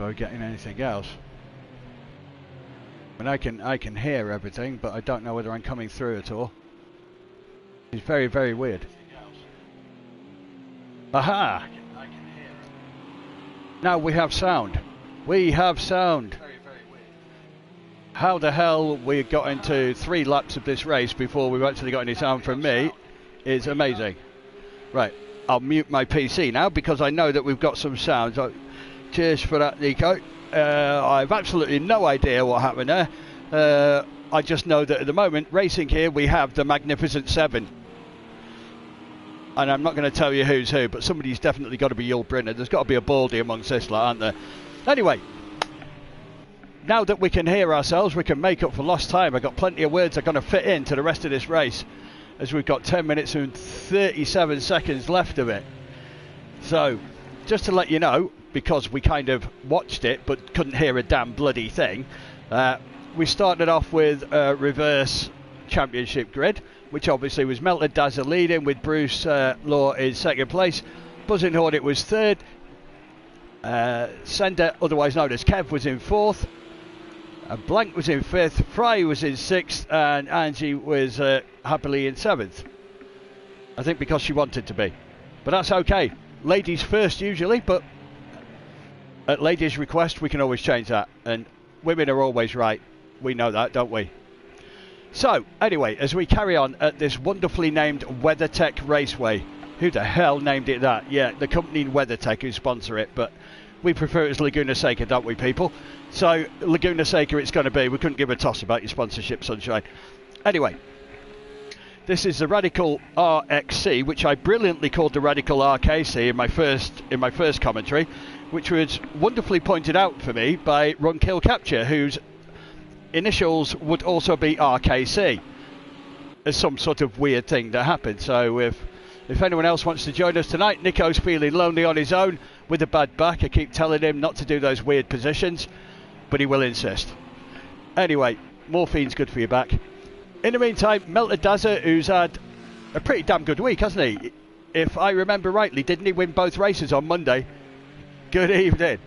turbo getting anything else. And I can hear everything, but I don't know whether I'm coming through at all. It's very, very weird. Aha! Now we have sound. We have sound. How the hell we got into 3 laps of this race before we've actually got any sound from me is amazing. Right, I'll mute my PC now because I know that we've got some sound. So, cheers for that, Nico. I've absolutely no idea what happened there. I just know that at the moment, racing here, we have the Magnificent 7. And I'm not going to tell you who's who, but somebody's definitely got to be Yul Brynner. There's got to be a Baldy amongst this lot, aren't there? Anyway, now that we can hear ourselves, we can make up for lost time. I've got plenty of words that are going to fit into the rest of this race, as we've got 10 minutes and 37 seconds left of it. So, just to let you know, because we kind of watched it but couldn't hear a damn bloody thing, we started off with a reverse championship grid, which obviously was Melted Dazzler leading with Bruce Law in second place. Buzzing Hornet was third. Sender, otherwise known as Kev, was in fourth. Blank was in fifth. Fry was in sixth. And Angie was happily in seventh. I think because she wanted to be. But that's okay. Ladies first usually, but at ladies' request we can always change that. And women are always right. We know that, don't we? So, anyway, as we carry on at this wonderfully named WeatherTech Raceway. Who the hell named it that? Yeah, the company WeatherTech who sponsor it, but we prefer it as Laguna Seca, don't we, people? So, Laguna Seca it's going to be. We couldn't give a toss about your sponsorship, sunshine. Anyway, this is the Radical RXC, which I brilliantly called the Radical RKC in my first commentary, which was wonderfully pointed out for me by Run Kill Capture, whose initials would also be RKC, as some sort of weird thing that happened. So if anyone else wants to join us tonight, Nico's feeling lonely on his own with a bad back. I keep telling him not to do those weird positions, but he will insist. Anyway, morphine's good for your back. In the meantime, Melted Dazzler, who's had a pretty damn good week, hasn't he? If I remember rightly, didn't he win both races on Monday? Good evening.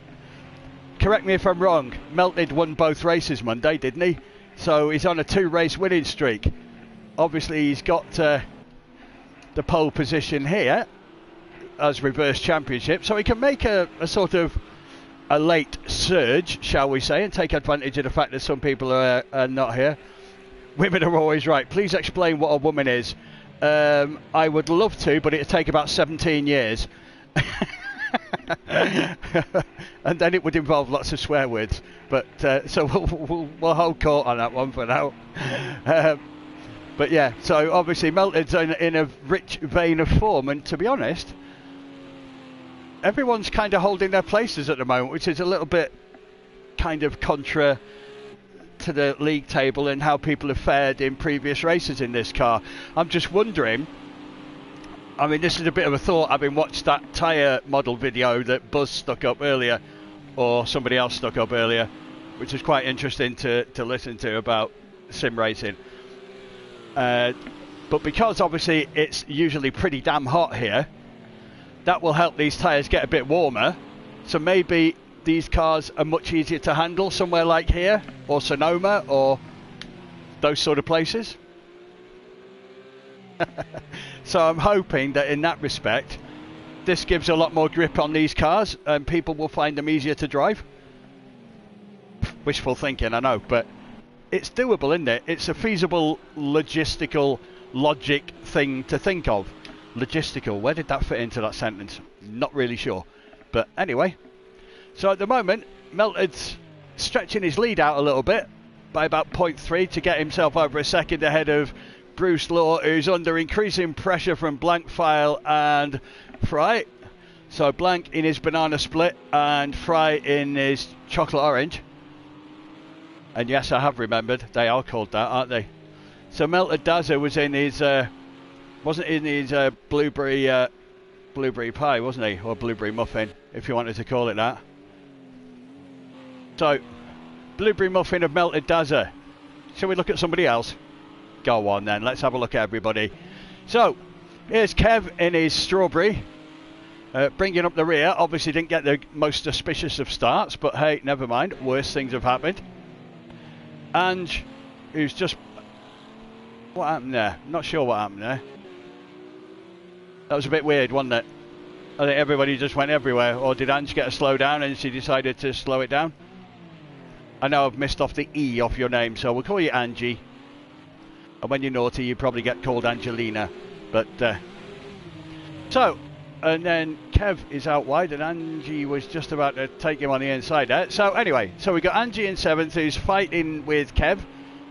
Correct me if I'm wrong, Melted won both races Monday, didn't he? So he's on a 2-race winning streak. Obviously he's got the pole position here as reverse championship, so he can make a sort of a late surge, shall we say, and take advantage of the fact that some people are not here. Women are always right. Please explain what a woman is. I would love to, but it'd take about 17 years. And then it would involve lots of swear words, but so we'll hold court on that one for now. But yeah, so obviously Melted's in a rich vein of form, and to be honest, everyone's kind of holding their places at the moment, which is a little bit kind of contra to the league table and how people have fared in previous races in this car. I'm just wondering, I mean, this is a bit of a thought, having watched that tyre model video that Buzz stuck up earlier, or somebody else stuck up earlier, which was quite interesting to listen to about sim racing. But because obviously it's usually pretty damn hot here, that will help these tyres get a bit warmer. So maybe these cars are much easier to handle somewhere like here, or Sonoma, or those sort of places. So I'm hoping that in that respect, this gives a lot more grip on these cars and people will find them easier to drive. Wishful thinking, I know, but it's doable, isn't it? It's a feasible logistical logic thing to think of. Logistical, where did that fit into that sentence? Not really sure. But anyway, so at the moment, Melted's stretching his lead out a little bit by about 0.3 to get himself over a second ahead of Bruce Law, who's under increasing pressure from Blank, File and Fry. So Blank in his banana split and Fry in his chocolate orange. And yes, I have remembered, they are called that, aren't they? So Melted Dazzler was in his, wasn't in his blueberry pie, wasn't he? Or blueberry muffin, if you wanted to call it that. So, blueberry muffin of Melted Dazzler. Shall we look at somebody else? Go on then, let's have a look at everybody. So, here's Kev in his strawberry. Bringing up the rear, obviously didn't get the most auspicious of starts, but hey, never mind, worse things have happened. Ange, who's just... What happened there? Not sure what happened there. That was a bit weird, wasn't it? I think everybody just went everywhere. Or did Ange get a slow down and she decided to slow it down? I know I've missed off the E off your name, so we'll call you Angie. And when you're naughty, you probably get called Angelina. But, so... And then Kev is out wide, and Angie was just about to take him on the inside there. So anyway, so we got Angie in 7th, who's fighting with Kev.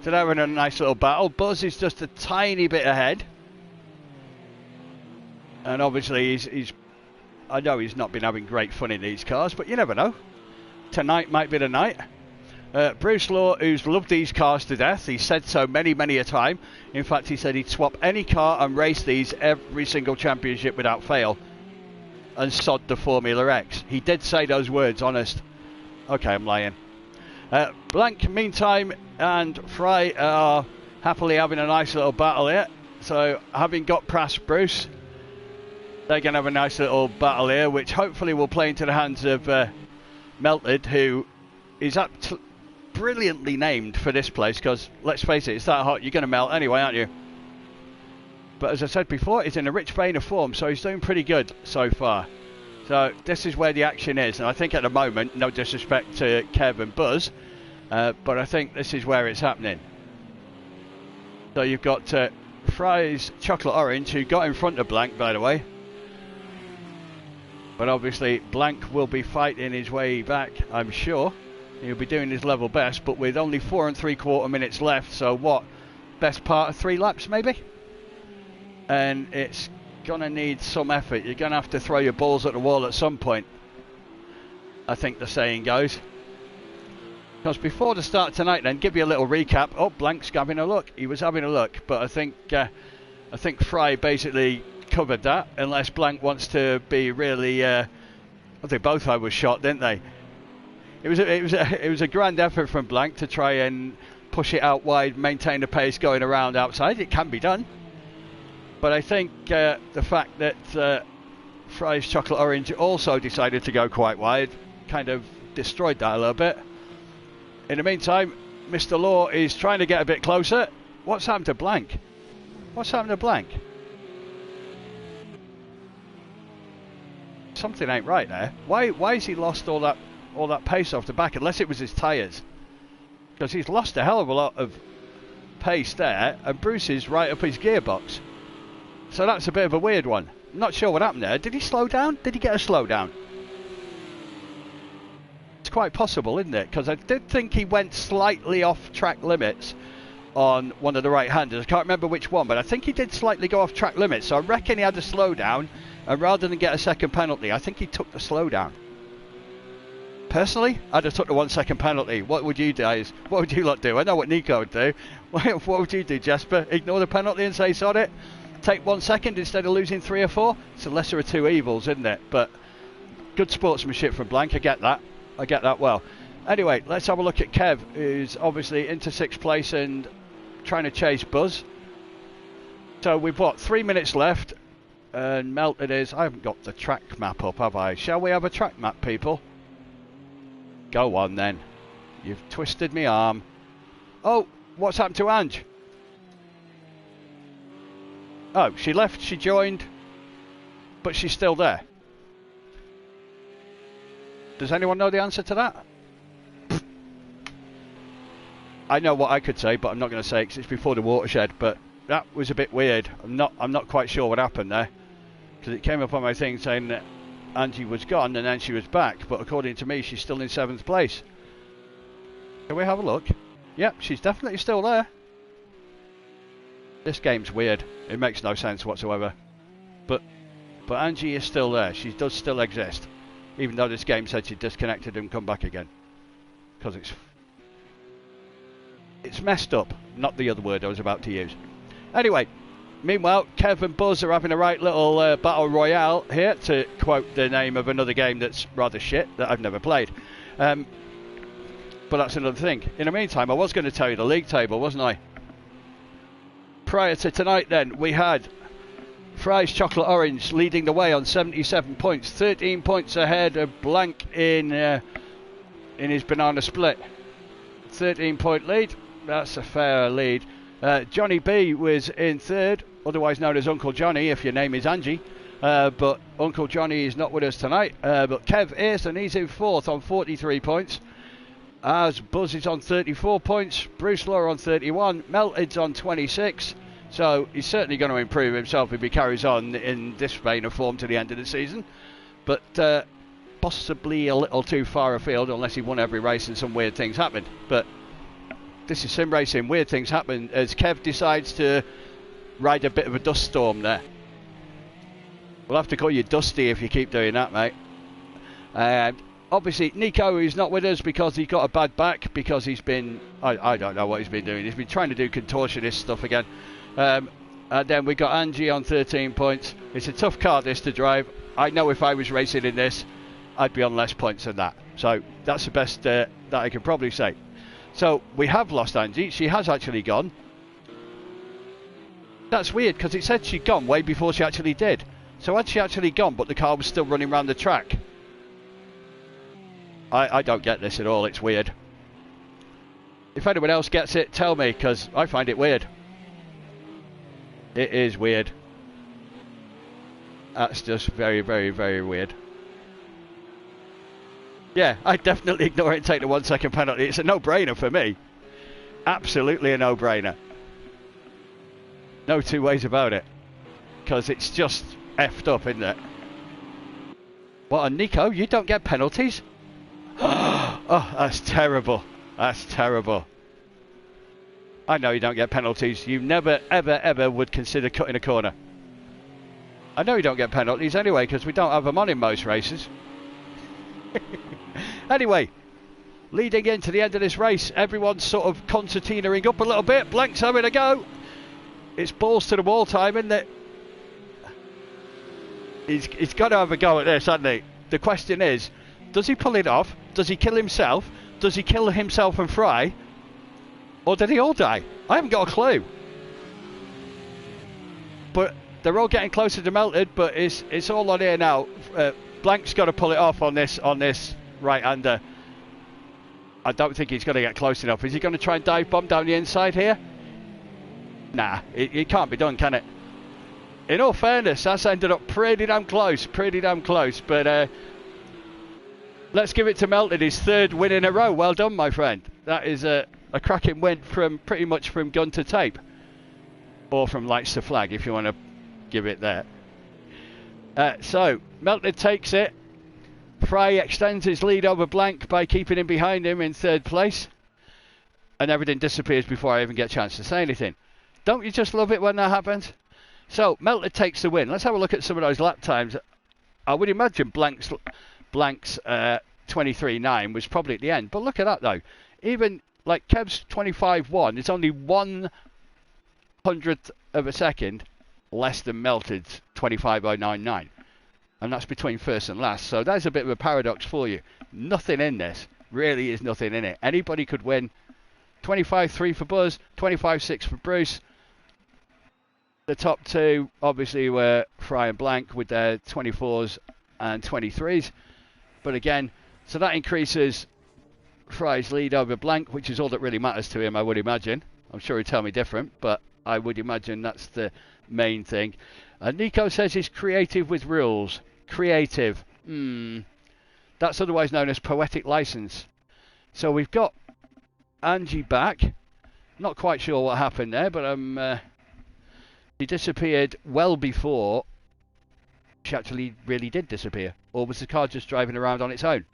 So they're in a nice little battle. Buzz is just a tiny bit ahead. And obviously he's I know he's not been having great fun in these cars, but you never know. Tonight might be the night. Bruce Law, who's loved these cars to death, he said so many a time. In fact, he said he'd swap any car and race these every single championship without fail. And sod the Formula X. He did say those words, honest. Okay, I'm lying. Blank, meantime, and Fry are happily having a nice little battle here. So, having got past Bruce, they're going to have a nice little battle here, which hopefully will play into the hands of Melted, who is brilliantly named for this place, because, let's face it, it's that hot, you're going to melt anyway, aren't you? But as I said before, he's in a rich vein of form, so he's doing pretty good so far. So this is where the action is. And I think at the moment, no disrespect to Kev and Buzz, but I think this is where it's happening. So you've got Fry's Chocolate Orange, who got in front of Blank, by the way. But obviously, Blank will be fighting his way back, I'm sure. He'll be doing his level best, but with only 4 3/4 minutes left. So what? Best part of 3 laps, maybe? And it's going to need some effort. You're going to have to throw your balls at the wall at some point, I think the saying goes. Because before the start tonight, then, give you a little recap. Oh, Blank's having a look. He was having a look, but I think Fry basically covered that, unless Blank wants to be really... I think both I was shot, didn't they? It was a grand effort from Blank to try and push it out wide, maintain the pace going around outside. It can be done. But I think the fact that Fry's Chocolate Orange also decided to go quite wide kind of destroyed that a little bit. In the meantime, Mr. Law is trying to get a bit closer. What's happened to Blank? What's happened to Blank? Something ain't right there. Why has he lost all that pace off the back? Unless it was his tyres. Because he's lost a hell of a lot of pace there, and Bruce is right up his gearbox. So that's a bit of a weird one. I'm not sure what happened there. Did he slow down? Did he get a slowdown? It's quite possible, isn't it? Because I did think he went slightly off track limits on one of the right-handers. I can't remember which one, but I think he did slightly go off track limits. So I reckon he had a slowdown, and rather than get a second penalty, I think he took the slowdown. Personally, I'd have took the 1 second penalty. What would you guys? What would you lot do? I know what Nico would do. What would you do, Jasper? Ignore the penalty and say sod it? Take 1 second instead of losing 3 or 4? It's the lesser of two evils, isn't it? But good sportsmanship from Blank. I get that. I get that well. Anyway, let's have a look at Kev, who's obviously into 6th place and trying to chase Buzz. So we've got 3 minutes left, and Melted is... I haven't got the track map up, have I? Shall we have a track map, people? Go on then. You've twisted me arm. Oh, what's happened to Ange? Oh, she left, she joined, but she's still there. Does anyone know the answer to that? I know what I could say, but I'm not going to say it because it's before the watershed, but that was a bit weird. I'm not quite sure what happened there, because it came up on my thing saying that Angie was gone and then she was back, but according to me she's still in 7th place. Can we have a look? Yep, she's definitely still there. This game's weird. It makes no sense whatsoever. But Angie is still there. She does still exist. Even though this game said she disconnected and come back again. Because it's messed up. Not the other word I was about to use. Anyway, meanwhile, Kev and Buzz are having a right little battle royale here, to quote the name of another game that's rather shit, that I've never played. But that's another thing. In the meantime, I was going to tell you the league table, wasn't I? Prior to tonight then, we had Fry's Chocolate Orange leading the way on 77 points, 13 points ahead of Blank in his Banana Split. 13-point lead, that's a fair lead. Johnny B was in third, otherwise known as Uncle Johnny if your name is Angie, but Uncle Johnny is not with us tonight. But Kev is, and he's in fourth on 43 points. As Buzz is on 34 points, Bruce Law on 31, Melted's on 26. So he's certainly going to improve himself if he carries on in this vein of form to the end of the season. But possibly a little too far afield unless he won every race and some weird things happen. But this is sim racing, weird things happen as Kev decides to ride a bit of a dust storm there. We'll have to call you Dusty if you keep doing that, mate. Obviously, Nico is not with us because he got a bad back, because he's been, I don't know what he's been doing. He's been trying to do contortionist stuff again. And then we got Angie on 13 points. It's a tough car, this, to drive. I know if I was racing in this, I'd be on less points than that. So that's the best that I can probably say. So we have lost Angie. She has actually gone. That's weird because it said she'd gone way before she actually did. So had she actually gone, but the car was still running around the track? I don't get this at all. It's weird. If anyone else gets it, tell me, because I find it weird. It is weird. That's just very, very, very weird. Yeah, I definitely ignore it and take the 1 second penalty. It's a no-brainer for me. Absolutely a no-brainer. No two ways about it. Because it's just effed up, isn't it? What, and Nico, you don't get penalties? Oh, that's terrible. That's terrible. I know you don't get penalties. You never, ever, ever would consider cutting a corner. I know you don't get penalties anyway, because we don't have them on in most races. Anyway, leading into the end of this race, everyone's sort of concertinaing up a little bit. Blank's having a go. It's balls to the wall time, isn't it? He's got to have a go at this, hasn't he? The question is, does he pull it off? Does he kill himself? Does he kill himself and Fry? Or did he all die? I haven't got a clue. But they're all getting closer to Melted, but it's all on here now. Blank's got to pull it off on this right-hander. I don't think he's going to get close enough. Is he going to try and dive bomb down the inside here? Nah, it can't be done, can it? In all fairness, that's ended up pretty damn close. But let's give it to Melted, his third win in a row. Well done, my friend. That is a cracking win from pretty much from gun to tape. Or from lights to flag, if you want to give it there. So, Melted takes it. Fry extends his lead over Blank by keeping him behind him in third place. And everything disappears before I even get a chance to say anything. Don't you just love it when that happens? So, Melted takes the win. Let's have a look at some of those lap times. I would imagine Blank's 23.9 was probably at the end. But look at that, though. Even, like, Kev's 25.1, it's only 1/100th of a second less than Melted's 25.099. And that's between first and last. So that's a bit of a paradox for you. Nothing in this. Really is nothing in it. Anybody could win. 25.3 for Buzz, 25.6 for Bruce. The top two, obviously, were Fry and Blank with their 24s and 23s. But again, so that increases Fry's lead over Blank, which is all that really matters to him, I would imagine. I'm sure he'd tell me different, but I would imagine that's the main thing. Nico says he's creative with rules. Creative. That's otherwise known as poetic license. So we've got Angie back. Not quite sure what happened there, but she disappeared well before she actually really did disappear. Or was the car just driving around on its own?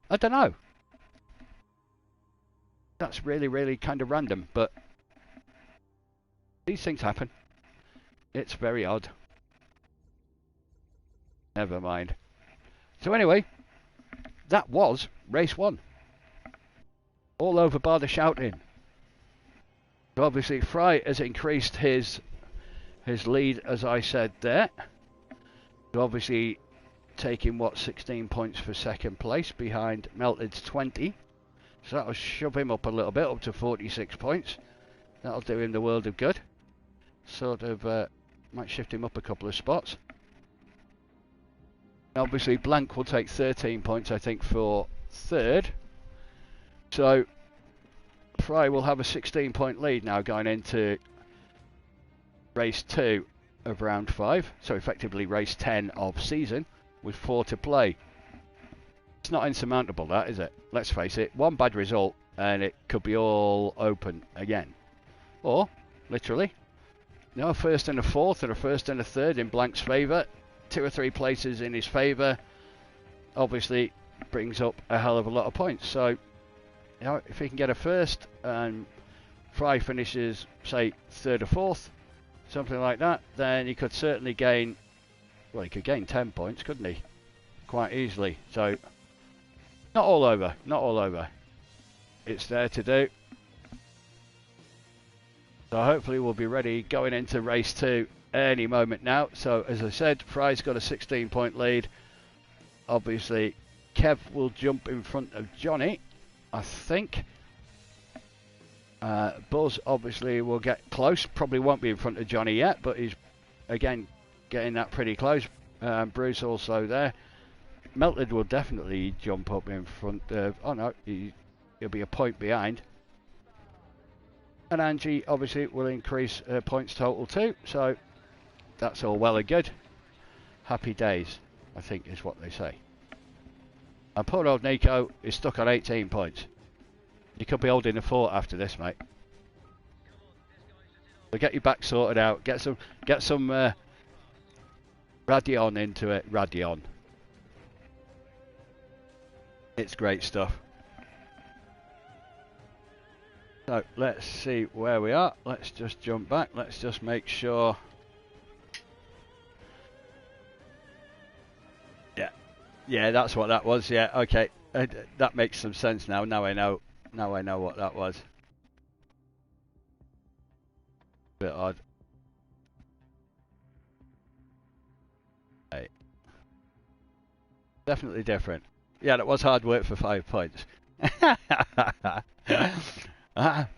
I don't know. That's really, really kind of random, but these things happen. It's very odd. Never mind. So anyway, that was race 1. All over bar the shouting. So obviously Fry has increased his lead, as I said there. So obviously taking, 16 points for second place behind Melted's 20. So that'll shove him up a little bit, up to 46 points. That'll do him the world of good. Sort of Might shift him up a couple of spots. Obviously, Blank will take 13 points, I think, for third. So, Fry will have a 16-point lead now going into race 2 of round 5. So, effectively, race 10 of season with 4 to play. It's not insurmountable, that, is it? Let's face it. One bad result, and it could be all open again. Or, literally, a first and a fourth, or a first and a third in Blank's favour. 2 or 3 places in his favour, obviously brings up a hell of a lot of points. So, if he can get a first and Fry finishes, say, third or fourth, something like that, then he could certainly gain, well, he could gain 10 points, couldn't he? Quite easily. So, not all over, not all over. It's there to do. So hopefully we'll be ready going into race 2 any moment now. So as I said, Fry's got a 16-point lead. Obviously, Kev will jump in front of Johnny, I think. Buzz obviously will get close. Probably won't be in front of Johnny yet, but he's again getting that pretty close. Bruce also there. Melted will definitely jump up in front of. Oh no, he'll be a point behind. And Angie obviously will increase her points total too. So that's all well and good. Happy days, I think is what they say. And poor old Nico is stuck on 18 points. You could be holding a fort after this, mate. So get your back sorted out. Get some Radion into it. Radion. It's great stuff. So let's see where we are. Let's just jump back. Let's just make sure. Yeah, that's what that was. Yeah, okay, that makes some sense now. Now I know. Now I know what that was. Bit odd. Hey. Definitely different. Yeah, that was hard work for 5 points. But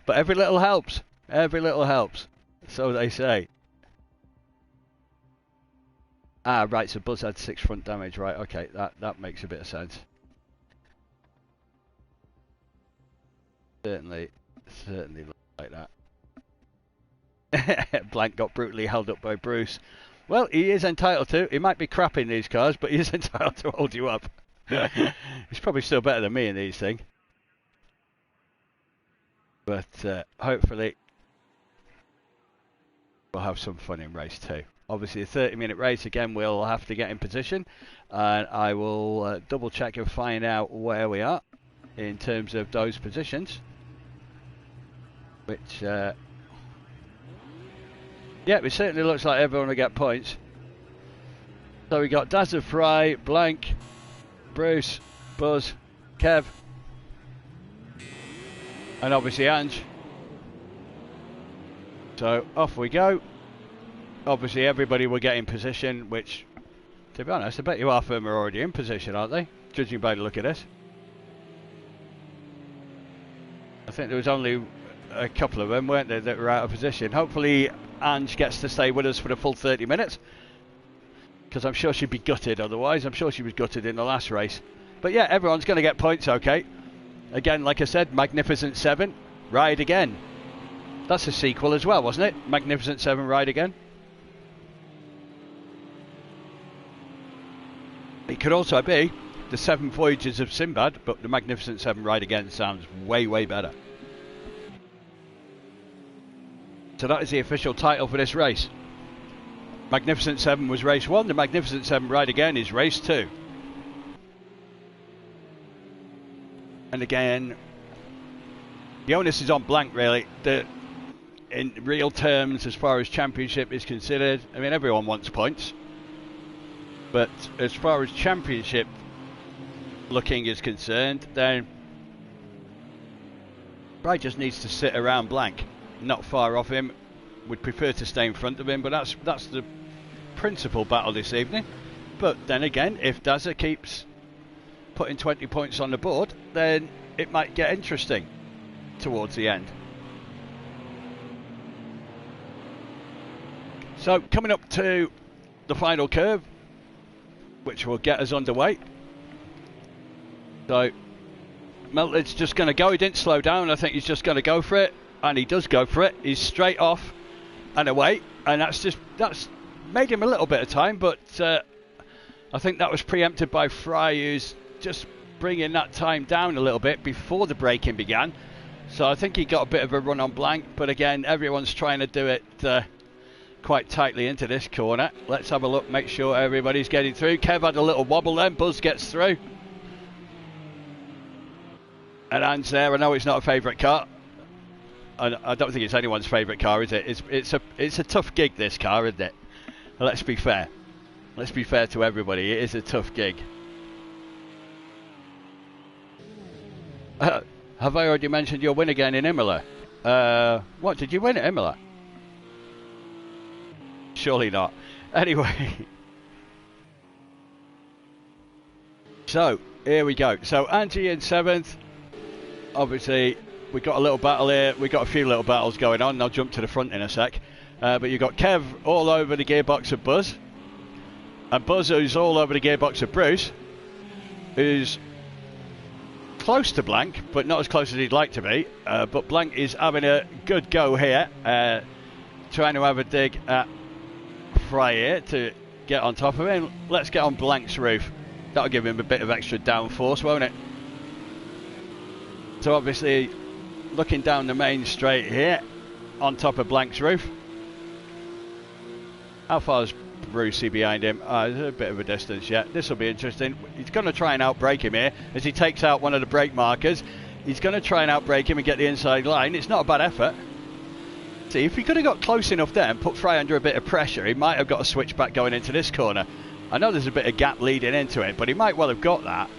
every little helps. Every little helps. So they say. Ah, right, so Buzz had 6 front damage, right, okay, that makes a bit of sense. Certainly looks like that. Blank got brutally held up by Bruce. Well, he is entitled to. He might be crap in these cars, but he is entitled to hold you up. He's probably still better than me in these things. But hopefully we'll have some fun in race 2. Obviously a 30-minute race again, we'll have to get in position, and I will double check and find out where we are in terms of those positions, which yeah, it certainly looks like everyone will get points. So we got Dazza, Fry, Blank, Bruce, Buzz, Kev, and obviously Ange. So off we go. Obviously everybody will get in position, which, to be honest, I bet you half of them are already in position, aren't they? Judging by the look of this. I think there was only a couple of them, weren't there, that were out of position. Hopefully Ange gets to stay with us for the full 30 minutes. Because I'm sure she'd be gutted otherwise. I'm sure she was gutted in the last race. But yeah, everyone's going to get points, okay. Again, like I said, Magnificent 7, Ride Again. That's a sequel as well, wasn't it? Magnificent 7, Ride Again. It could also be the 7 Voyages of Sinbad, but the Magnificent 7 Ride Again sounds way, way better. So that is the official title for this race. Magnificent 7 was race 1, the Magnificent 7 Ride Again is race 2. And again, the onus is on Blank, really. In real terms, as far as championship is considered, I mean, everyone wants points. But as far as championship looking is concerned, then Fry just needs to sit around Blank, not far off him. Would prefer to stay in front of him, but that's the principal battle this evening. But then again, if Dazza keeps putting 20 points on the board, then it might get interesting towards the end. So coming up to the final curve, which will get us underway. So Melton's just going to go. He didn't slow down. I think he's just going to go for it, and he does go for it. He's straight off and away, and that's made him a little bit of time, but I think that was preempted by Fry, who's just bringing that time down a little bit before the braking began. So I think he got a bit of a run on blank, but again, everyone's trying to do it quite tightly into this corner. Let's have a look, make sure everybody's getting through. Kev had a little wobble then, Buzz gets through. And Anne's there. I know it's not a favourite car. I don't think it's anyone's favourite car, is it? It's a tough gig, this car, isn't it? Let's be fair. Let's be fair to everybody. It is a tough gig. Have I already mentioned your win again in Imola? What, did you win at Imola? Surely not. Anyway. So, here we go. So, Angie in 7th. Obviously, we've got a little battle here. We've got a few little battles going on. I'll jump to the front in a sec. But you've got Kev all over the gearbox of Buzz. And Buzz who's all over the gearbox of Bruce. Who's close to Blank, but not as close as he'd like to be. But Blank is having a good go here. Trying to have a dig at Fry here to get on top of him. Let's get on Blank's roof. That'll give him a bit of extra downforce, won't it? So obviously, looking down the main straight here, on top of Blank's roof. How far is Brucey behind him? There's a bit of a distance yet. This will be interesting. He's going to try and outbrake him here as he takes out one of the brake markers. He's going to try and outbrake him and get the inside line. It's not a bad effort. See, if he could have got close enough there and put Fry under a bit of pressure, he might have got a switchback going into this corner. I know there's a bit of gap leading into it, but he might well have got that.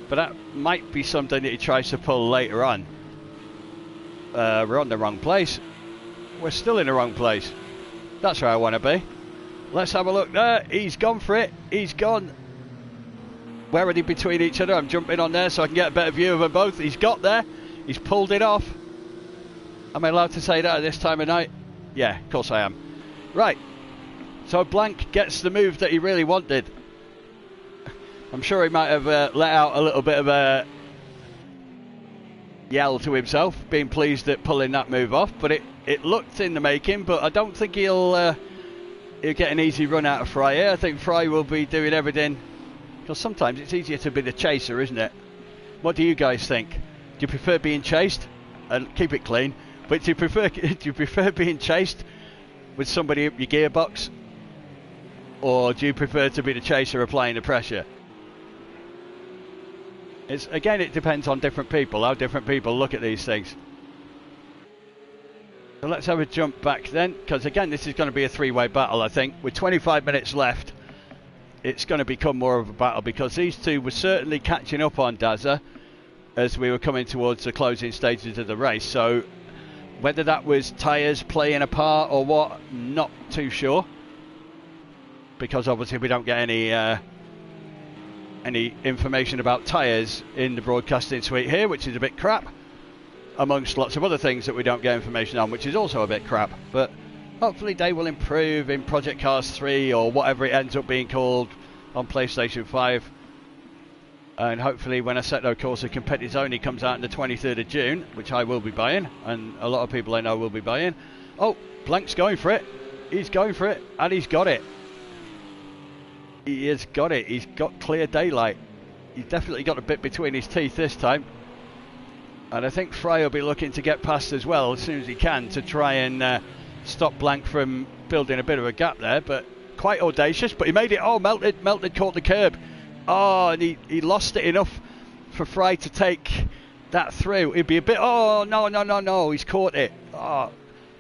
But that might be something that he tries to pull later on. We're on the wrong place. We're still in the wrong place. That's where I want to be. Let's have a look there. He's gone for it. He's gone. Where are they between each other? I'm jumping on there so I can get a better view of them both. He's got there. He's pulled it off. Am I allowed to say that at this time of night? Yeah, of course I am. Right. So Blank gets the move that he really wanted. I'm sure he might have let out a little bit of a yell to himself, being pleased at pulling that move off. But it looked in the making, but I don't think he'll get an easy run out of Fry here. I think Fry will be doing everything, because sometimes it's easier to be the chaser, isn't it? What do you guys think? Do you prefer being chased? And keep it clean. But do you prefer being chased with somebody up your gearbox? Or do you prefer to be the chaser applying the pressure? Again, it depends on different people, how different people look at these things. So let's have a jump back then, because again, this is going to be a three-way battle, I think. With 25 minutes left, it's going to become more of a battle, because these two were certainly catching up on Dazza as we were coming towards the closing stages of the race. So whether that was tyres playing a part or what, not too sure, because obviously we don't get any information about tyres in the broadcasting suite here, which is a bit crap, amongst lots of other things that we don't get information on, which is also a bit crap. But hopefully they will improve in Project Cars 3 or whatever it ends up being called on PlayStation 5. And hopefully when Assetto Corsa Competizione comes out on the 23rd of June, which I will be buying, and a lot of people I know will be buying. Oh, Blank's going for it. He's going for it, and he's got it. He has got it. He's got clear daylight. He's definitely got a bit between his teeth this time. And I think Fry will be looking to get past as well as soon as he can to try and stop Blank from building a bit of a gap there. But quite audacious. But he made it. Oh, Melted caught the curb. Oh, and he lost it enough for Fry to take that through. It'd be a bit. Oh, no. He's caught it. Oh,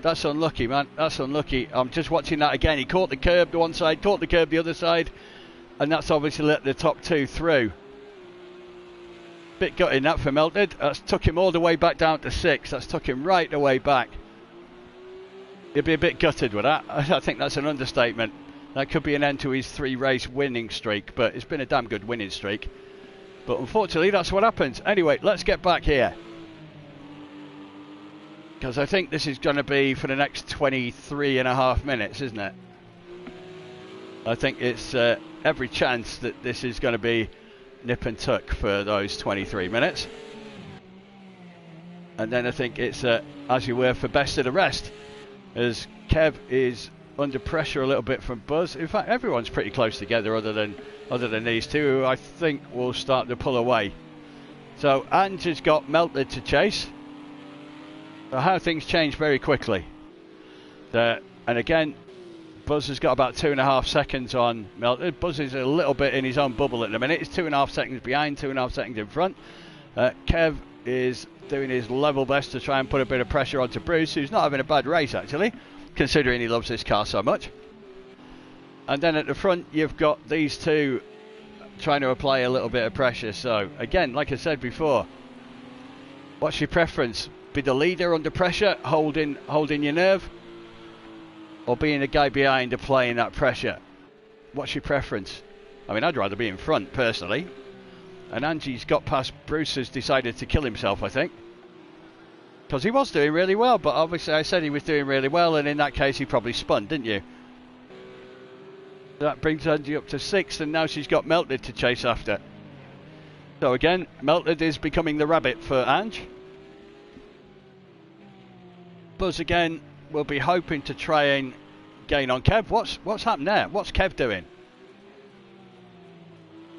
that's unlucky, man. That's unlucky. I'm just watching that again. He caught the curb the one side, caught the curb the other side. And that's obviously let the top two through. Bit gutting that for Melted. That's took him all the way back down to 6. That's took him right the way back. He'll be a bit gutted with that. I think that's an understatement. That could be an end to his 3-race winning streak, but it's been a damn good winning streak. But unfortunately, that's what happens. Anyway, let's get back here, because I think this is going to be for the next 23.5 minutes, isn't it? I think it's every chance that this is going to be nip and tuck for those 23 minutes. And then I think it's, as you were, for best of the rest, as Kerb is under pressure a little bit from Buzz. In fact, everyone's pretty close together other than these two, who I think will start to pull away. So Ange has got Melted to chase. So how things change very quickly. And again, Buzz has got about 2.5 seconds on Melted. Buzz is a little bit in his own bubble at the minute. He's 2.5 seconds behind, 2.5 seconds in front. Kev is doing his level best to try and put a bit of pressure onto Bruce, who's not having a bad race actually, considering he loves this car so much. And then at the front you've got these two trying to apply a little bit of pressure. So again, like I said before, what's your preference? Be the leader under pressure, holding your nerve, or being the guy behind applying that pressure? What's your preference? I mean, I'd rather be in front personally. And Angie's got past Bruce, has decided to kill himself, I think, because he was doing really well, but obviously I said he was doing really well, and in that case he probably spun, didn't you? That brings Angie up to 6th, and now she's got Melted to chase after. So again, Melted is becoming the rabbit for Ange. Buzz again will be hoping to try and gain on Kev. What's happened there? What's Kev doing?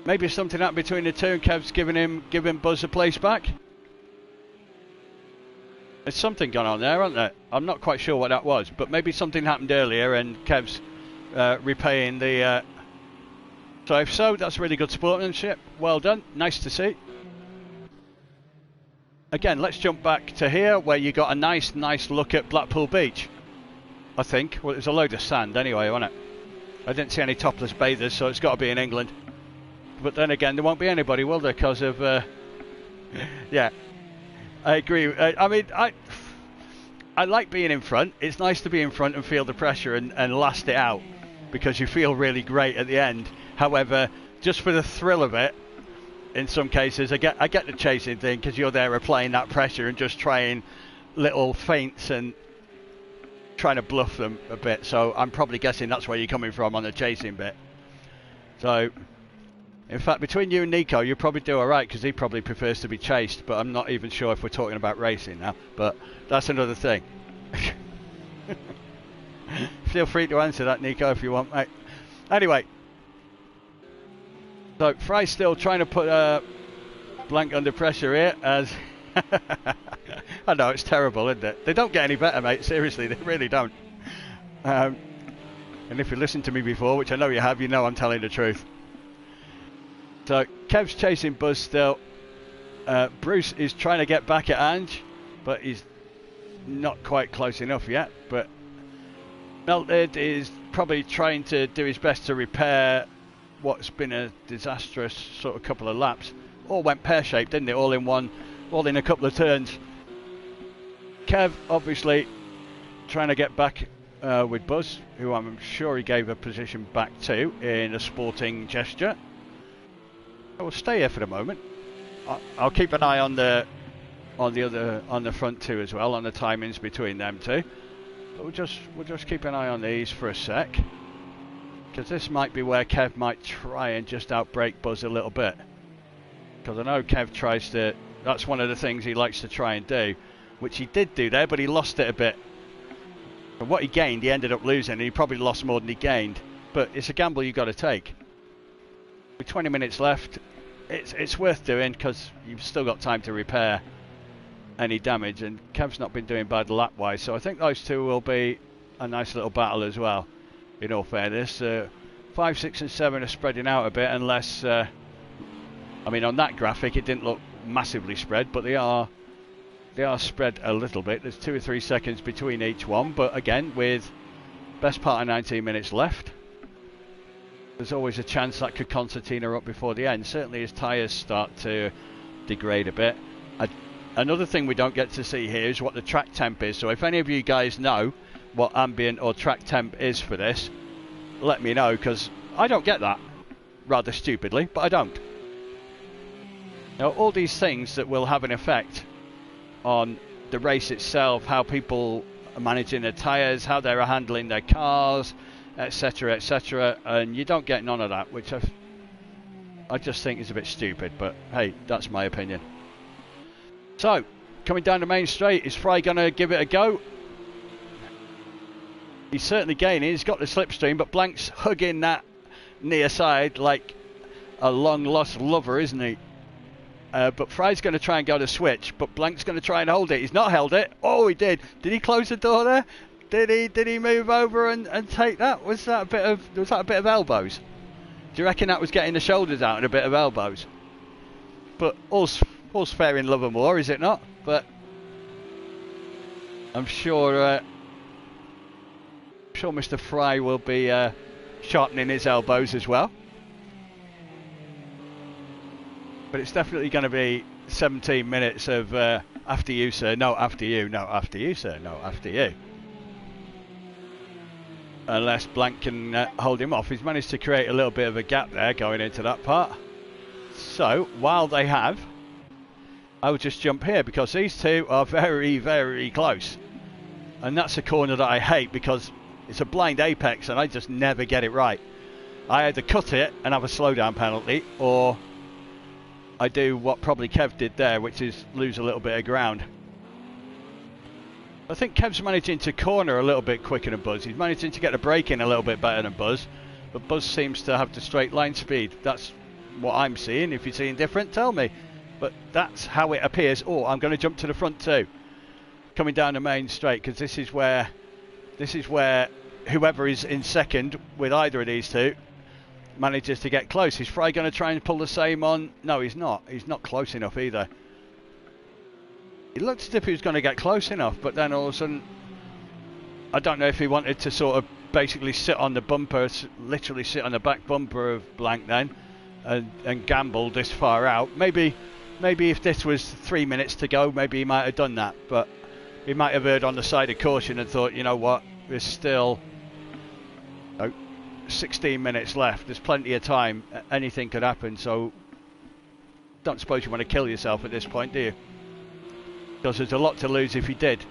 Maybe something happened between the two and Kev's giving Buzz a place back. There's something going on there, isn't there? I'm not quite sure what that was, but maybe something happened earlier and Kev's repaying the... So if so, that's really good sportsmanship. Well done. Nice to see. Again, let's jump back to here where you got a nice look at Blackpool Beach, I think. Well, it was a load of sand anyway, wasn't it? I didn't see any topless bathers, so it's got to be in England. But then again, there won't be anybody, will there? Because of... yeah, I agree. I mean, I like being in front. It's nice to be in front and feel the pressure and last it out, because you feel really great at the end. However, just for the thrill of it, in some cases, I get the chasing thing, because you're there applying that pressure and just trying little feints and trying to bluff them a bit. So I'm probably guessing that's where you're coming from on the chasing bit. So, in fact, between you and Nico, you probably do all right, because he probably prefers to be chased. But I'm not even sure if we're talking about racing now. But that's another thing. Feel free to answer that, Nico, if you want, mate. Anyway. So Fry's still trying to put Blank under pressure here, as I know it's terrible, isn't it? They don't get any better, mate. Seriously, they really don't. And if you listened to me before, which I know you have, you know I'm telling the truth. So Kev's chasing Buzz still. Bruce is trying to get back at Ange, but he's not quite close enough yet. But Melted is probably trying to do his best to repair what's been a disastrous sort of couple of laps. All went pear-shaped, didn't it? All in a couple of turns. Kev obviously trying to get back with Buzz, who I'm sure he gave a position back to in a sporting gesture. I will stay here for the moment. I'll keep an eye on the front two as well, on the timings between them two. But we'll just keep an eye on these for a sec, because this might be where Kev might try and just outbrake Buzz a little bit. Because I know Kev tries to... That's one of the things he likes to try and do, which he did do there, but he lost it a bit. And what he gained, he ended up losing, and he probably lost more than he gained. But it's a gamble you've got to take. With 20 minutes left, it's worth doing, because you've still got time to repair any damage, and Kev's not been doing bad lap-wise, so I think those two will be a nice little battle as well, in all fairness. 5, 6 and 7 are spreading out a bit, unless... I mean, on that graphic it didn't look massively spread, but they are spread a little bit. There's 2 or 3 seconds between each one, but again, with best part of 19 minutes left, there's always a chance that could concertina up before the end. Certainly his tyres start to degrade a bit. Another thing we don't get to see here is what the track temp is. So if any of you guys know what ambient or track temp is for this, let me know, because I don't get that, rather stupidly, but I don't. Now, all these things that will have an effect on the race itself, how people are managing their tyres, how they're handling their cars, etc., etc., and you don't get none of that, which I just think is a bit stupid, but hey, that's my opinion. So, coming down the main straight, is Fry going to give it a go? He's certainly gaining, he's got the slipstream, but Blank's hugging that near side like a long-lost lover, isn't he? But Fry's going to try and go to switch, but Blank's going to try and hold it. He's not held it. Oh, he did. Did he close the door there? Did he move over and take that? Was that a bit of elbows? Do you reckon that was getting the shoulders out and a bit of elbows? But all's fair in love and war, is it not? But I'm sure Mr. Fry will be sharpening his elbows as well. But it's definitely going to be 17 minutes of after you, sir, no, after you, no, after you, sir, no, after you. Unless Blank can hold him off. He's managed to create a little bit of a gap there going into that part. So, while they have, I will just jump here because these two are very, very close. And that's a corner that I hate because it's a blind apex and I just never get it right. I either cut it and have a slowdown penalty, or I do what probably Kev did there, which is lose a little bit of ground. I think Kev's managing to corner a little bit quicker than Buzz. He's managing to get the brake in a little bit better than Buzz, but Buzz seems to have the straight line speed. That's what I'm seeing. If you're seeing different, tell me. But that's how it appears. Oh, I'm going to jump to the front too, coming down the main straight, because this is where whoever is in second with either of these two manages to get close. Is Fry going to try and pull the same on? No, he's not. He's not close enough either. It looked as if he was going to get close enough, but then all of a sudden, I don't know if he wanted to sort of basically sit on the bumper, literally sit on the back bumper of Blank then, and gamble this far out. Maybe if this was 3 minutes to go, maybe he might have done that, but he might have erred on the side of caution and thought, you know what, there's still 16 minutes left, there's plenty of time, anything could happen, so don't suppose you want to kill yourself at this point, do you? Because there's a lot to lose if you did.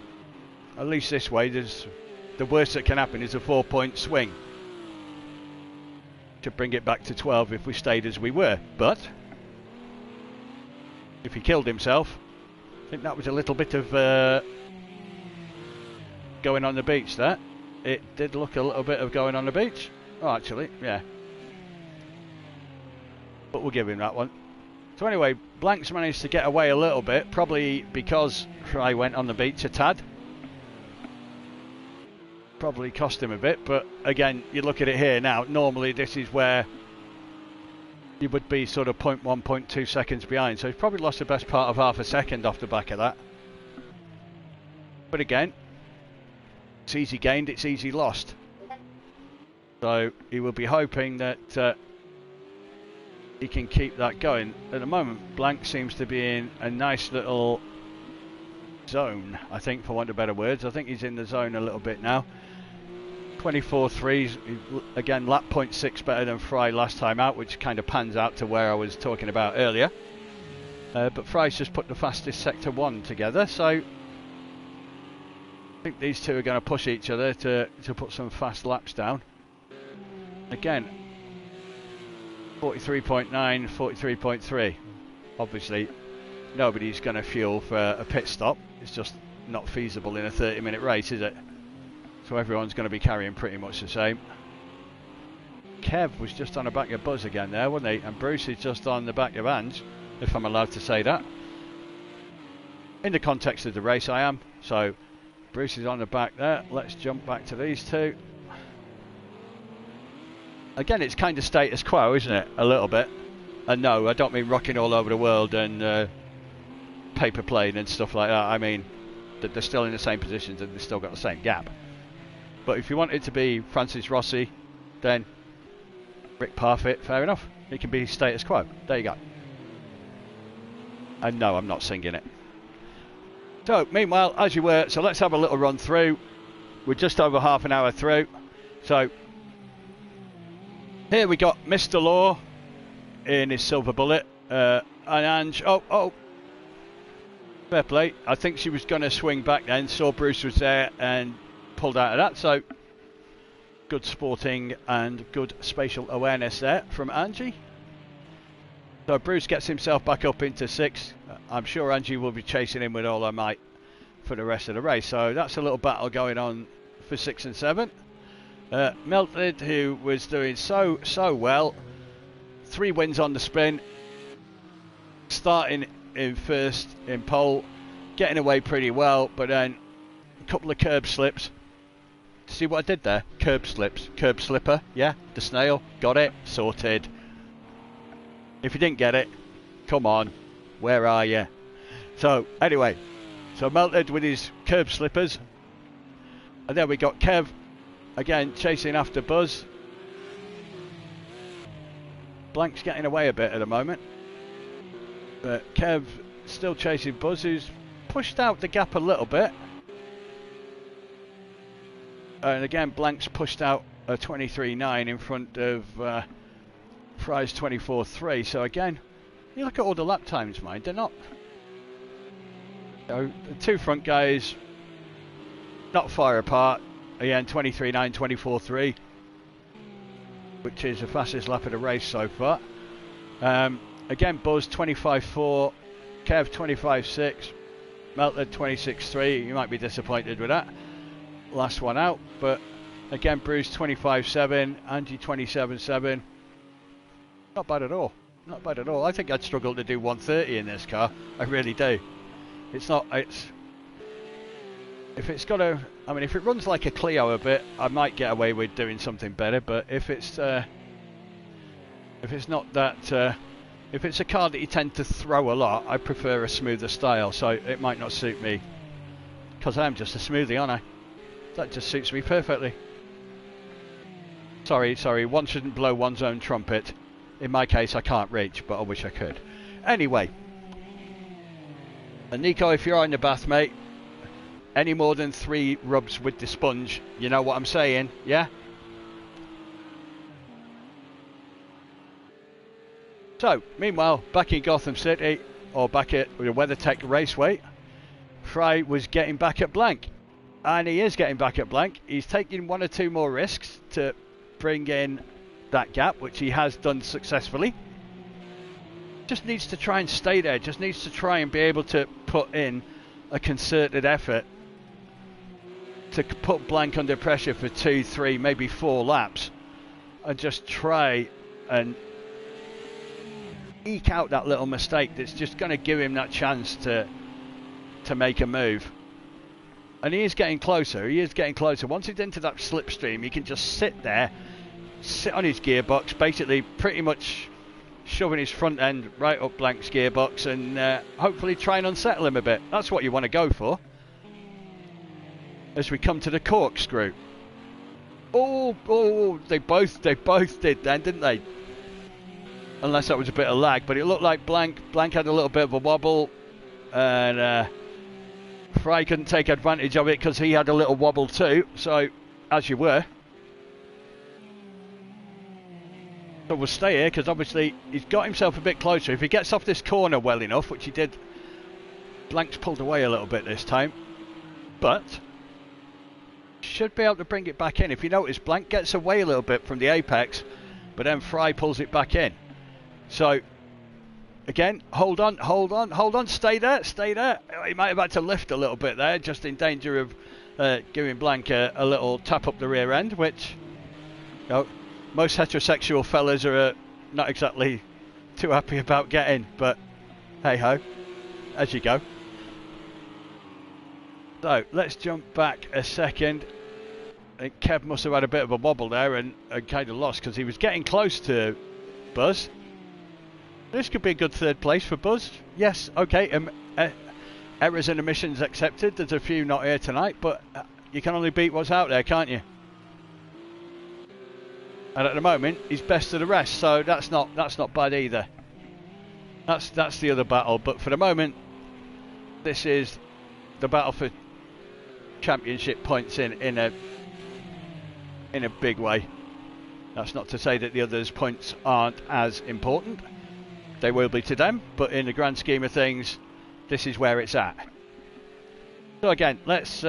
At least this way, the worst that can happen is a 4-point swing to bring it back to 12 if we stayed as we were. But if he killed himself, I think that was a little bit of going on the beach there. It did look a little bit of going on the beach. Oh, actually, yeah. But we'll give him that one. So anyway, Blank's managed to get away a little bit, probably because Fry went on the beach a tad. Probably cost him a bit, but again, you look at it here now, normally this is where you would be sort of 0.1, 0.2 seconds behind, so he's probably lost the best part of half a second off the back of that. But again, it's easy gained, it's easy lost. So he will be hoping that he can keep that going. At the moment, Blank seems to be in a nice little zone, I think, for want of better words. I think he's in the zone a little bit now. 24.3, again, lap 0.6 better than Fry last time out, which kind of pans out to where I was talking about earlier. But Fry's just put the fastest Sector 1 together, so I think these two are going to push each other to put some fast laps down. Again, 43.9, 43.3. Obviously, nobody's going to fuel for a pit stop. It's just not feasible in a 30-minute race, is it? So everyone's going to be carrying pretty much the same. Kev was just on the back of Buzz again there, wasn't he? And Bruce is just on the back of Ange, if I'm allowed to say that. In the context of the race, I am. So Bruce is on the back there. Let's jump back to these two. Again, it's kind of status quo, isn't it? A little bit. And no, I don't mean rocking all over the world and paper plane and stuff like that. I mean that they're still in the same positions and they've still got the same gap. But if you want it to be Francis Rossi, then Rick Parfitt, fair enough. It can be status quo. There you go. And no, I'm not singing it. So, meanwhile, as you were, so let's have a little run through. We're just over half an hour through. So, here we got Mr. Law in his silver bullet. And Ange, fair play. I think she was going to swing back then, saw Bruce was there and pulled out of that. So, good sporting and good spatial awareness there from Angie. So Bruce gets himself back up into 6th. I'm sure Angie will be chasing him with all her might for the rest of the race. So that's a little battle going on for 6 and 7. Melted, who was doing so well, 3 wins on the sprint, starting in 1st in pole, getting away pretty well, but then a couple of curb slips. See what I did there? Curb slips, curb slipper, yeah, the snail, got it, sorted. If you didn't get it, come on, where are you? So anyway, so Melted with his curb slippers, and then we got Kev again chasing after Buzz. Blank's getting away a bit at the moment, but Kev still chasing Buzz, who's pushed out the gap a little bit. And again, Blank's pushed out a 23.9 in front of Fry's 24.3. So again, you look at all the lap times, mind, they're not... the 2 front guys not far apart. Again, 23.9, 24.3, which is the fastest lap of the race so far. Again, Buzz 25.4, Kev 25.6, Melted 26.3. You might be disappointed with that. Last one out, but again, Bruce 25.7, Angie 27.7. Not bad at all. Not bad at all. I think I'd struggle to do 130 in this car. I really do. It's not. It's if it's got a. I mean, if it runs like a Clio a bit, I might get away with doing something better. But if it's not that, if it's a car that you tend to throw a lot, I prefer a smoother style. So it might not suit me, because I'm just a smoothie, aren't I? That just suits me perfectly. Sorry, one shouldn't blow one's own trumpet. In my case, I can't reach, but I wish I could. Anyway. And Nico, if you're in the bath, mate, any more than 3 rubs with the sponge, you know what I'm saying, yeah? So, meanwhile, back in Gotham City, or back at the WeatherTech Raceway, Fry was getting back at Blank. And he is getting back at Blank. He's taking 1 or 2 more risks to bring in that gap, which he has done successfully. Just needs to try and stay there. Just needs to try and be able to put in a concerted effort to put Blank under pressure for 2, 3, maybe 4 laps, and just try and eke out that little mistake that's just going to give him that chance to make a move. And he is getting closer. He is getting closer. Once he's into that slipstream, he can just sit there, sit on his gearbox, basically pretty much shoving his front end right up Blank's gearbox, and hopefully try and unsettle him a bit. That's what you want to go for. As we come to the corkscrew. Oh, they both did then, didn't they? Unless that was a bit of lag, but it looked like Blank had a little bit of a wobble, and Fry couldn't take advantage of it because he had a little wobble too. So, as you were. So we'll stay here because obviously he's got himself a bit closer. If he gets off this corner well enough, which he did, Blank's pulled away a little bit this time, but should be able to bring it back in. If you notice, Blank gets away a little bit from the apex, but then Fry pulls it back in. So again, hold on, stay there. He might have had to lift a little bit there, just in danger of giving Blank a little tap up the rear end, which, you know, most heterosexual fellas are not exactly too happy about getting, but hey ho, as you go. So let's jump back a second. I think Kev must have had a bit of a wobble there and kind of lost because he was getting close to Buzz. This could be a good 3rd place for Buzz. Yes, okay, errors and omissions accepted. There's a few not here tonight, but you can only beat what's out there, can't you? And at the moment, he's best of the rest, so that's not bad either. That's the other battle, but for the moment, this is the battle for championship points in a big way. That's not to say that the others' points aren't as important. They will be to them, but in the grand scheme of things, this is where it's at. So again, let's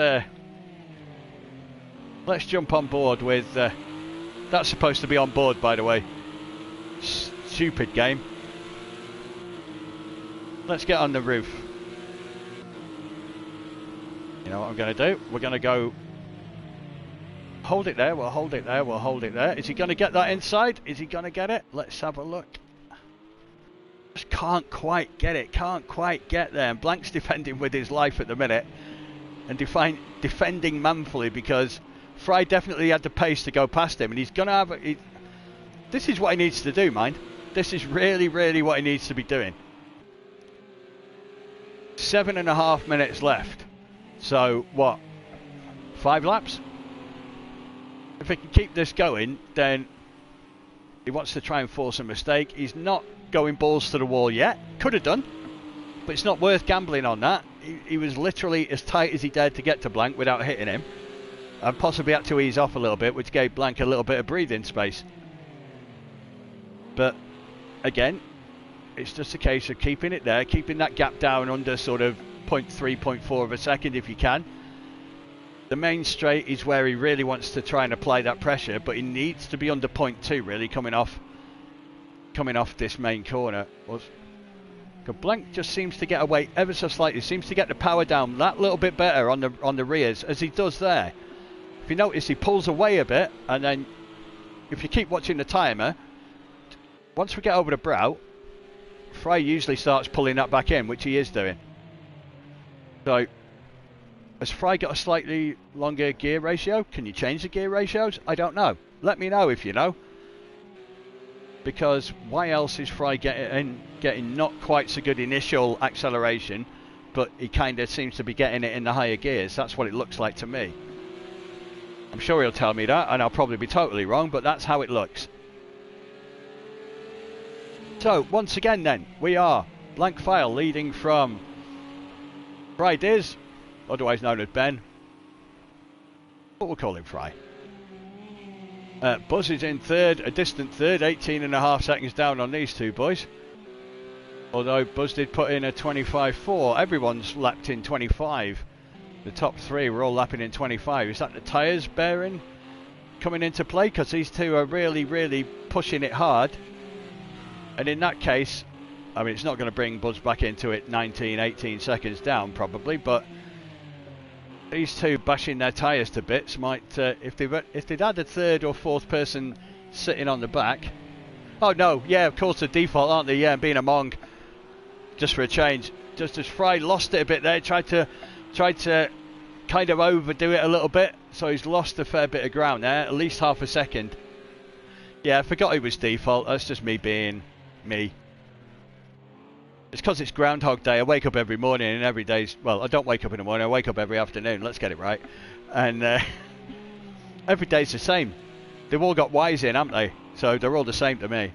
jump on board with That's supposed to be on board, by the way. Stupid game. Let's get on the roof. You know what I'm going to do? We're going to go... Hold it there, we'll hold it there, we'll hold it there. Is he going to get that inside? Is he going to get it? Let's have a look. Just can't quite get it, can't quite get there. And Blank's defending with his life at the minute. And defending manfully because Fry definitely had the pace to go past him. And he's going to have... This is what he needs to do, mind. This is really, really what he needs to be doing. 7.5 minutes left. So, what? 5 laps? If he can keep this going, then he wants to try and force a mistake. He's not going balls to the wall yet. Could have done, but it's not worth gambling on that. He was literally as tight as he dared to get to Blank without hitting him, and possibly had to ease off a little bit, which gave Blank a little bit of breathing space. But again, it's just a case of keeping it there, keeping that gap down under sort of 0.3, 0.4 of a second if you can. The main straight is where he really wants to try and apply that pressure, but he needs to be under 0.2 really coming off this main corner. Blank just seems to get away ever so slightly, seems to get the power down that little bit better on the rears as he does there. If you notice, he pulls away a bit, and then if you keep watching the timer, once we get over the brow, Fry usually starts pulling that back in, which he is doing. So has Fry got a slightly longer gear ratio? Can you change the gear ratios? I don't know. Let me know if you know. Because why else is Fry getting not quite so good initial acceleration, but he kind of seems to be getting it in the higher gears? That's what it looks like to me. I'm sure he'll tell me that, and I'll probably be totally wrong, but that's how it looks. So, once again then, we are Blank File leading from Fry Diz, otherwise known as Ben, but we'll call him Fry. Buzz is in third, a distant third, 18.5 seconds down on these two boys. Although Buzz did put in a 25.4, everyone's lapped in 25. The top three were all lapping in 25. Is that the tyres bearing coming into play? Because these two are really, really pushing it hard. And in that case, I mean, it's not going to bring Buzz back into it 19, 18 seconds down probably, but these two bashing their tyres to bits might, if they'd had a third or fourth person sitting on the back. Oh no, yeah, of course the default, aren't they? Yeah, being a Mong, just for a change. Just as Fry lost it a bit there, tried to kind of overdo it a little bit, so he's lost a fair bit of ground there, at least half a second. Yeah, I forgot it was default. That's just me being me. It's because it's Groundhog Day. I wake up every morning and every day's... Well, I don't wake up in the morning. I wake up every afternoon. Let's get it right. And every day's the same. They've all got Y's in, haven't they? So they're all the same to me.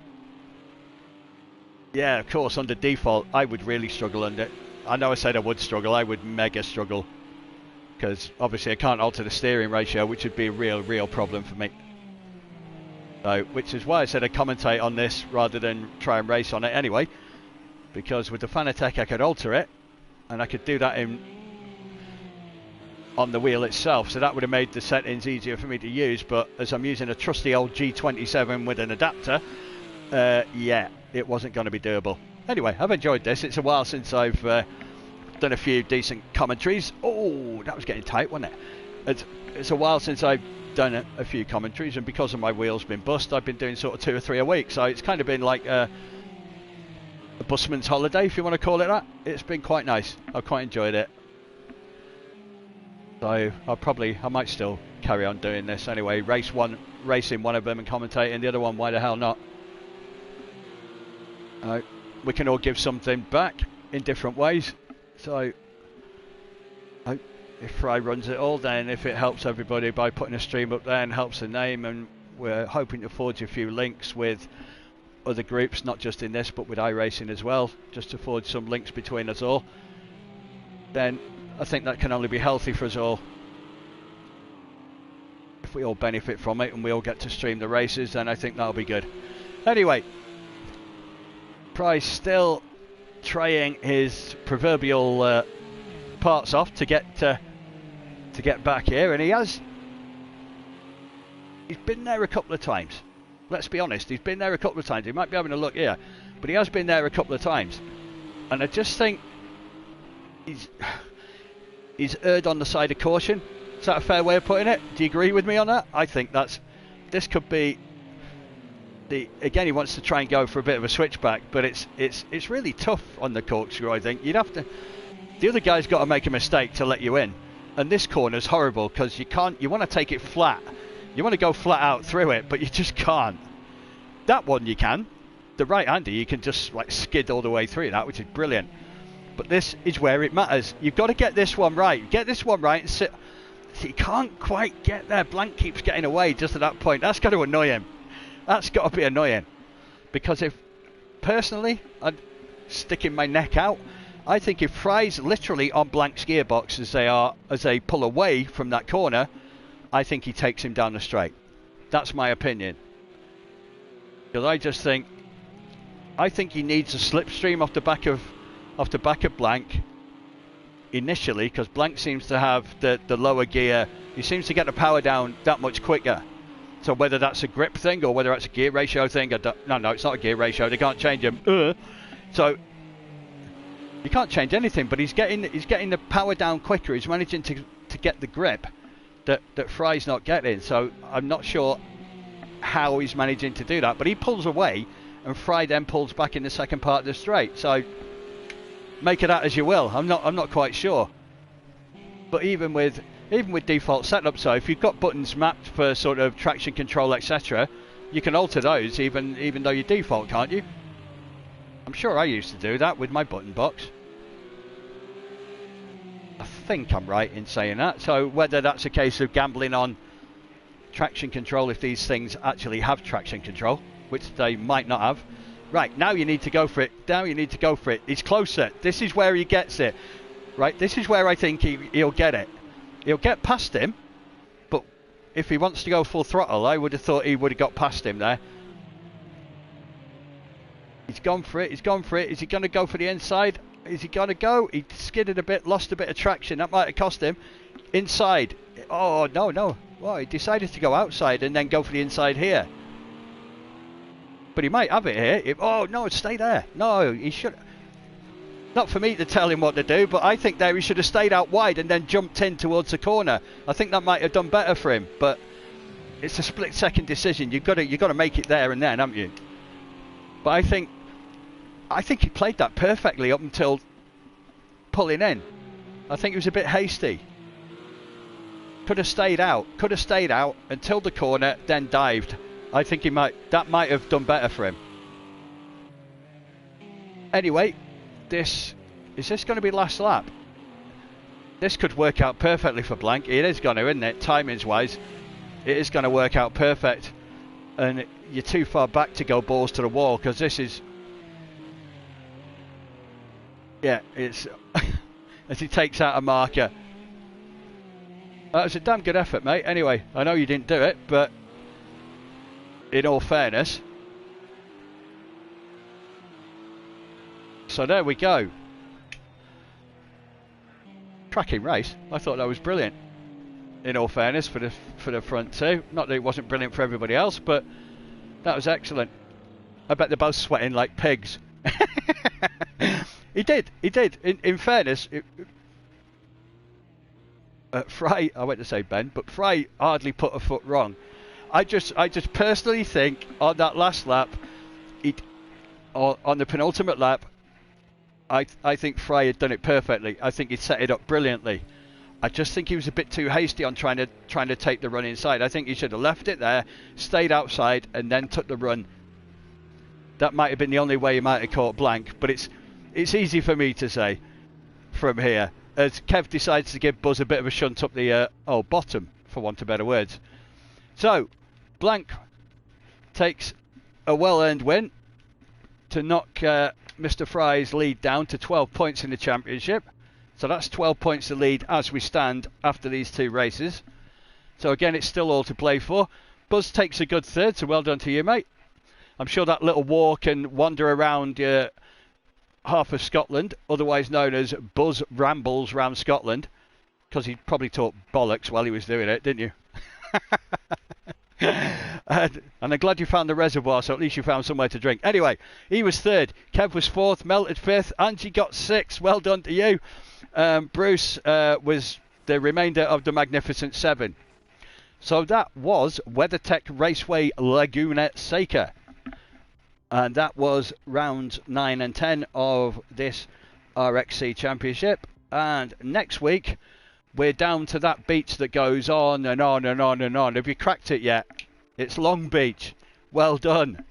Yeah, of course, under default, I would really struggle under it. I know I said I would struggle. I would mega struggle. Because obviously I can't alter the steering ratio, which would be a real problem for me. So, which is why I said I'd commentate on this rather than try and race on it anyway. Because with the Fanatec I could alter it, and I could do that on the wheel itself, so that would have made the settings easier for me to use. But as I'm using a trusty old G27 with an adapter, yeah, it wasn't going to be doable. Anyway, I've enjoyed this. It's a while since I've done a few decent commentaries. Oh, that was getting tight, wasn't it? It's a while since I've done a few commentaries, and because of my wheels being bust, I've been doing sort of 2 or 3 a week, so it's kind of been like a busman's holiday, if you want to call it that. It's been quite nice. I've quite enjoyed it. So I might still carry on doing this anyway. Racing one of them and commentating the other one. Why the hell not? We can all give something back in different ways. So if Fry runs it all, then if it helps everybody by putting a stream up there and helps the name, and we're hoping to forge a few links with other groups, not just in this but with iRacing as well, just to forge some links between us all, then I think that can only be healthy for us all. If we all benefit from it and we all get to stream the races, then I think that'll be good. Anyway, Price still trying his proverbial parts off to get back here, and he has he's been there a couple of times. Let's be honest, he's been there a couple of times. He might be having a look here, but he has been there a couple of times. And I just think he's erred on the side of caution. Is that a fair way of putting it? Do you agree with me on that? I think this could be again, he wants to try and go for a bit of a switchback, but it's really tough on the corkscrew. I think you'd have to. The other guy's got to make a mistake to let you in, and this corner's horrible because you can't. You want to take it flat. You want to go flat out through it, but you just can't. That one you can. The right-hander, you can just like skid all the way through that, which is brilliant. But this is where it matters. You've got to get this one right. Get this one right and sit. He can't quite get there. Blank keeps getting away just at that point. That's got to annoy him. That's got to be annoying. Because if, personally, I'm sticking my neck out, I think if Fry's literally on Blank's gearbox as they pull away from that corner, I think he takes him down the straight. That's my opinion. Because I think he needs a slipstream off the back of Blank initially, because Blank seems to have the lower gear. He seems to get the power down that much quicker. So whether that's a grip thing or whether that's a gear ratio thing, no, it's not a gear ratio. They can't change him. So you can't change anything. But he's getting the power down quicker. He's managing to get the grip that Fry's not getting. So I'm not sure how he's managing to do that. But he pulls away, and Fry then pulls back in the second part of the straight. So make of that as you will. I'm not quite sure. But even with default setup, so if you've got buttons mapped for sort of traction control, etc., you can alter those even though you default, can't you? I'm sure I used to do that with my button box. I think I'm right in saying that. So whether that's a case of gambling on traction control, if these things actually have traction control, which they might not have. Right, now you need to go for it. Now you need to go for it. He's closer. This is where he gets it. Right, this is where I think he'll get it. He'll get past him, but if he wants to go full throttle, I would have thought he would have got past him there. He's gone for it. He's gone for it. Is he going to go for the inside? Is he going to go? He skidded a bit, lost a bit of traction. That might have cost him. Inside. Oh, no. Well, he decided to go outside and then go for the inside here. But he might have it here. Oh, no, stay there. No, he should. Not for me to tell him what to do, but I think there he should have stayed out wide and then jumped in towards the corner. I think that might have done better for him, but it's a split-second decision. You've got to make it there and then, haven't you? But I think he played that perfectly up until pulling in. I think he was a bit hasty. Could have stayed out until the corner, then dived. I think that might have done better for him. Anyway, is this going to be last lap? This could work out perfectly for Blank. It is going to, isn't it? Timings wise, it is going to work out perfect. And you're too far back to go balls to the wall, because this is, yeah, it's as he takes out a marker. That was a damn good effort, mate. Anyway, I know you didn't do it, but in all fairness. So there we go. Cracking race. I thought that was brilliant. In all fairness, for the front two. Not that it wasn't brilliant for everybody else, but that was excellent. I bet they're both sweating like pigs. He did. In fairness, Fry, I went to say Ben, but Fry hardly put a foot wrong. I just personally think on that last lap, on the penultimate lap, I think Fry had done it perfectly. I think he'd set it up brilliantly. I just think he was a bit too hasty on trying to take the run inside. I think he should have left it there, stayed outside, and then took the run. That might have been the only way he might have caught Blank, but it's easy for me to say from here, as Kev decides to give Buzz a bit of a shunt up the bottom, for want of better words. So, Blank takes a well-earned win to knock Mr. Fry's lead down to 12 points in the championship. So that's 12 points to lead as we stand after these two races. So again, it's still all to play for. Buzz takes a good third, so well done to you, mate. I'm sure that little walk and wander around half of Scotland, otherwise known as Buzz Rambles Round Scotland, because he probably talked bollocks while he was doing it, didn't you? And I'm glad you found the reservoir, so at least you found somewhere to drink. Anyway, he was third. Kev was fourth. Melted fifth. Angie got sixth. Well done to you. Bruce was the remainder of the Magnificent Seven. So that was WeatherTech Raceway Laguna Seca. And that was rounds 9 and 10 of this RXC Championship. And next week, we're down to that beach that goes on and on and on and on. Have you cracked it yet? It's Long Beach. Well done.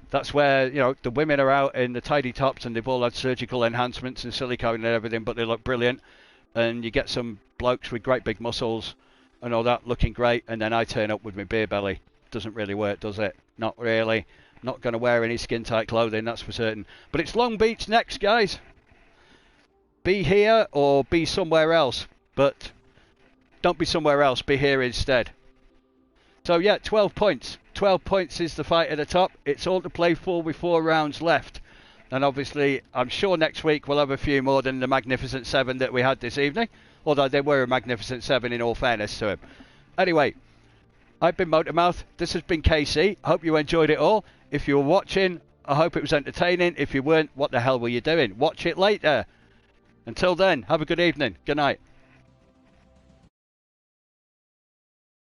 That's where, you know, the women are out in the tidy tops and they've all had surgical enhancements and silicone and everything, but they look brilliant. And you get some blokes with great big muscles and all that looking great. And then I turn up with my beer belly. Doesn't really work, does it? Not really. Not going to wear any skin-tight clothing, that's for certain. But it's Long Beach next, guys. Be here or be somewhere else. But don't be somewhere else. Be here instead. So, yeah, 12 points. 12 points is the fight at the top. It's all to play for with 4 rounds left. And obviously, I'm sure next week we'll have a few more than the Magnificent 7 that we had this evening. Although they were a Magnificent 7 in all fairness to him. Anyway, I've been Motormouth. This has been KC. Hope you enjoyed it all. If you were watching, I hope it was entertaining. If you weren't, what the hell were you doing? Watch it later. Until then, have a good evening. Good night.